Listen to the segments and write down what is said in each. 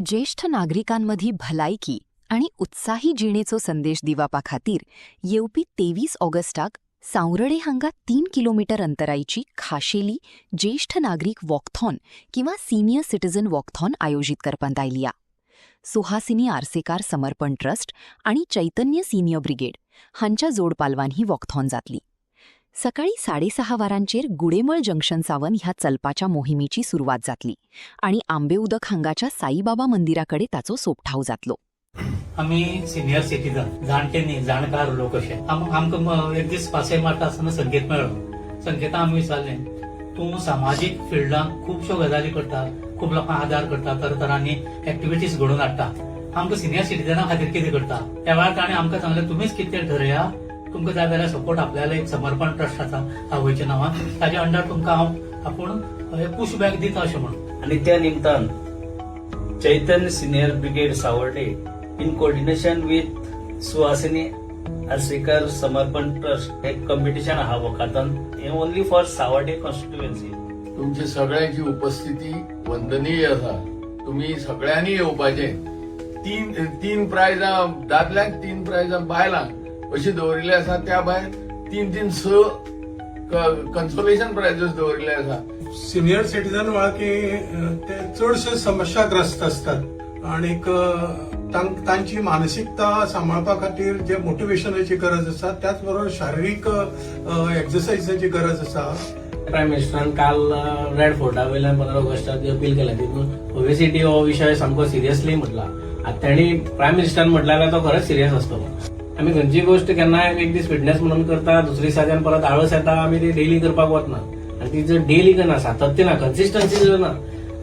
ज्येष्ठ नागरिकांमध्ये भलायकी आणि उत्साही जिणेचो संदेश दिवापा खातीर येवपी 23 ऑगस्टाक सांवरडे हांगा 3 किलोमीटर अंतरायची खाशेली ज्येष्ठ नागरिक वॉकथॉन किंवा सिनियर सिटीजन वॉकथॉन आयोजित करपांत आयल्या. सुहासिनी आरसेकार समर्पण ट्रस्ट आणि चैतन्य सिनियर ब्रिगेड हांच्या जोडपालवान ही वॉकथॉन जातली. सकाळी 6:30 वारांचेर गुडेमळ जंक्शन सावन ह्या चलपाच्या मोहिमेची सुरवात जातली आणि आंबेउदक हांगाच्या साईबाबा मंदिराकडे ताचो सोपठाव जातलो. आम्ही सिनियर सिटीजन जाणटे जाणकार लोक असे आमकां एक दीस पासय मारता आसतना संकेत मेळ्ळो. संकेतान आमी विचारलें, तूं सामाजीक फिल्डांत खुबश्यो गजाली करता, खूब लोकांक आदार करता, तरातरांनी एक्टिविटीज घडोवन हाडटा. आमकां सिनियर सिटीजनां खातीर कितें करता? त्या वेळार ताणें आमकां सांगलें, तुमीच कितें ठरया, तुमकां जाय जाल्यार सपोर्ट आपल्याला एक समर्पण ट्रस्ट आसा आवयच्या नांवान, ताच्या अंडर तुमकां हांव आपूण पुश बॅक दिता अशें म्हणून. आणि त्या निमतान Chaitanya senior brigade Sawarde in coordination with Suhasini Arsekar Samarpan trust एक कॉम्पिटिशन आहा वॉकाथॉन, हे ओनली फॉर सावर्डे कॉन्स्टिट्युएन्सी. तुमची सगळ्यांची उपस्थिती वंदनीय आसा. तुम्ही सगळ्यांनी येवपाचे. तीन प्रायजां दादल्यांक, 3 प्रायजां बायलांक अशी दवरिल्ली आसा. त्या भायर 6 कन्सोलेशन प्रायझस दवरिल्ले आसा. सिनियर सिटीजन वळखी ते चडशे समस्याग्रस्त असतात आणि तांची मानसिकता सांबाळपा खातीर जे मोटिवेशनाची गरज आसा, त्याच बरोबर शारिरीक एक्सरसाइजाची गरज आसा. प्रायम मिनिस्टरान काल रेड फोर्टा वयल्यान 15 ऑगस्टाक अपील केला. तितून ओबेसिटी हो विशय सामको सिरियसली म्हटला. आतां तांणी प्रायम मिनिस्टरान म्हटल्यार जाल्यार तो खरोच सिरियस आसतलो. आमी खंयची गोष्ट केन्नाय एक दीस फिटनेस म्हणून करता, दुसरे दिसाच्यान परत आळस येता, आमी ती डेली करपाक वतना. आनी ती जर डेली करना, सातत्य ना, कन्सिस्टन्सी जर ना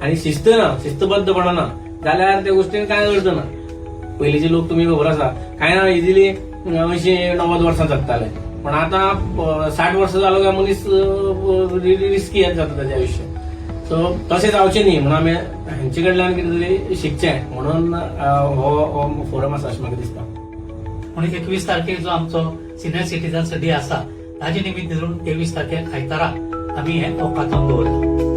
आनी शिस्त ना, शिस्तबद्धपणा ना, जाल्यार त्या गोष्टीन कांय अर्थ ना. पयलींचे लोक तुमी खबर आसा, कांय ना इजिली 80-90 वर्सां जगताले, पण आता 60 वर्सां जालो काय मनीस रिस्की जाता ताचें आयुश्य. सो तशें जावचें न्ही म्हणून आमी हांचे कडल्यान कितें तरी शिकचें म्हणून हो फोरम आसा अशें म्हाका दिसता. म्हणून 21 तारखेक जो आमचो सिनियर सिटीजन्स डे आसा, ताचे निमित्त धरून 23 तारखेक आयतारा आमी हें वॉकाथॉन दवरला.